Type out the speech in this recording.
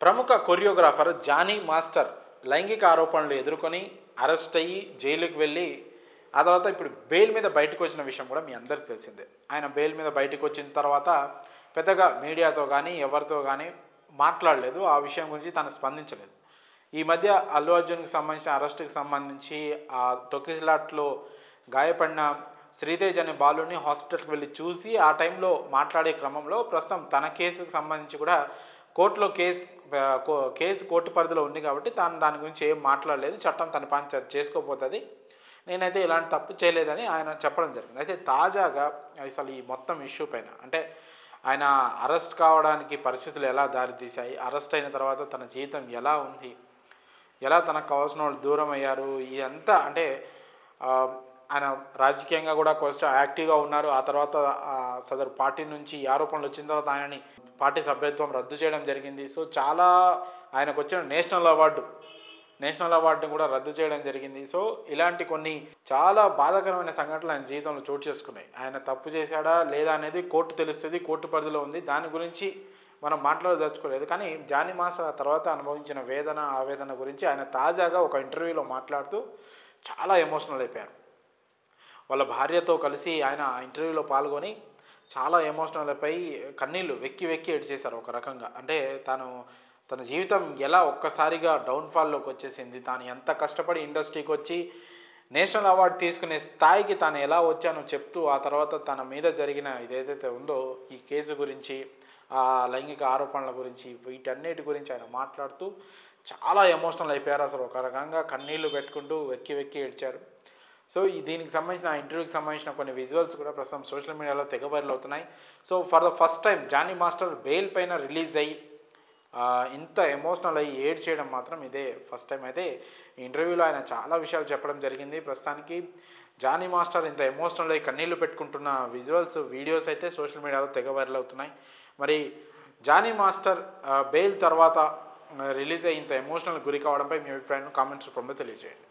ప్రముఖ choreographer Johnny master లైంగిక ఆరోపణలు ఎదుర్కొని అరెస్ట్ అయ్యి జైలుకి వెళ్ళి ఆ తర్వాత ఇప్పుడు బెయిల్ మీద బయటకు వచ్చిన విషయం కూడా మీ అందరికీ తెలిసిందే. ఆయన బెయిల్ మీద బయటకు వచ్చిన తర్వాత పెద్దగా మీడియాతో కానీ ఎవరితో కానీ మాట్లాడలేదు. ఆ విషయం గురించి తను స్పందించలేదు. ఈ మధ్య అల్లు అర్జున్కి సంబంధించిన అరెస్ట్కి సంబంధించి ఆ తొక్కిసలాట్లో గాయపడిన శ్రీతేజ్ అనే బాలుని హాస్పిటల్కి వెళ్ళి చూసి ఆ టైంలో మాట్లాడే క్రమంలో ప్రస్తుతం తన కేసుకు సంబంధించి కూడా కోర్టులో కేసు కోర్టు పరిధిలో ఉంది కాబట్టి తాను దాని గురించి ఏం మాట్లాడలేదు. చట్టం తన పని చేసుకోపోతుంది, నేనైతే ఇలాంటి తప్పు చేయలేదని ఆయన చెప్పడం జరిగింది. అయితే తాజాగా అసలు ఈ మొత్తం ఇష్యూ పైన అంటే ఆయన అరెస్ట్ కావడానికి పరిస్థితులు ఎలా దారితీశాయి, అరెస్ట్ అయిన తర్వాత తన జీవితం ఎలా ఉంది, ఎలా తనకు కావాల్సిన వాళ్ళు దూరం అయ్యారు, ఇదంతా అంటే ఆయన రాజకీయంగా కూడా కొంచెం యాక్టివ్గా ఉన్నారు. ఆ తర్వాత సదరు పార్టీ నుంచి ఆరోపణలు వచ్చిన తర్వాత ఆయనని పార్టీ సభ్యత్వం రద్దు చేయడం జరిగింది. సో చాలా ఆయనకు వచ్చిన నేషనల్ అవార్డుని కూడా రద్దు చేయడం జరిగింది. సో ఇలాంటి కొన్ని చాలా బాధాకరమైన సంఘటనలు ఆయన జీవితంలో చోటు చేసుకున్నాయి. ఆయన తప్పు చేశాడా లేదా అనేది కోర్టు తెలుస్తుంది, కోర్టు పరిధిలో ఉంది. దాని గురించి మనం మాట్లాడదలుచుకోలేదు. కానీ జానీ మాస్టర్ ఆ తర్వాత అనుభవించిన ఆవేదన గురించి ఆయన తాజాగా ఒక ఇంటర్వ్యూలో మాట్లాడుతూ చాలా ఎమోషనల్ అయిపోయారు. వాళ్ళ భార్యతో కలిసి ఆయన ఇంటర్వ్యూలో పాల్గొని చాలా ఎమోషనల్ అయిపోయి కన్నీళ్ళు వెక్కి ఏడ్చేశారు ఒక రకంగా. అంటే తన జీవితం ఎలా ఒక్కసారిగా డౌన్ఫాల్లోకి వచ్చేసింది, తాను ఎంత కష్టపడి ఇండస్ట్రీకి వచ్చి నేషనల్ అవార్డు తీసుకునే స్థాయికి తాను ఎలా వచ్చానో చెప్తూ ఆ తర్వాత తన మీద జరిగిన ఇదేదైతే ఉందో ఈ కేసు గురించి, ఆ లైంగిక ఆరోపణల గురించి, వీటన్నిటి గురించి ఆయన మాట్లాడుతూ చాలా ఎమోషనల్ అయిపోయారు. అసలు ఒక రకంగా కన్నీళ్లు పెట్టుకుంటూ వెక్కి ఏడ్చారు. సో దీనికి సంబంధించిన ఆ ఇంటర్వ్యూకి సంబంధించిన కొన్ని విజువల్స్ కూడా ప్రస్తుతం సోషల్ మీడియాలో తెగ వైరల్ అవుతున్నాయి. So for the first time Jani master bail పైన రిలీజ్ అయ్యి ఇంత ఎమోషనల్ అయ్యి ఏడ్ చేయడం మాత్రం ఇదే ఫస్ట్ టైం. అయితే ఈ ఇంటర్వ్యూలో ఆయన చాలా విషయాలు చెప్పడం జరిగింది. ప్రస్తుతానికి జానీ మాస్టర్ ఇంత ఎమోషనల్ అయ్యి కన్నీళ్లు పెట్టుకుంటున్న వీడియోస్ అయితే సోషల్ మీడియాలో తెగ వైరల్ అవుతున్నాయి. మరి జానీ మాస్టర్ బెయిల్ తర్వాత రిలీజ్ అయ్యి ఇంత ఎమోషనల్ గురి కావడంపై మీ అభిప్రాయాన్ని కామెంట్స్ రూపంలో తెలియజేయండి.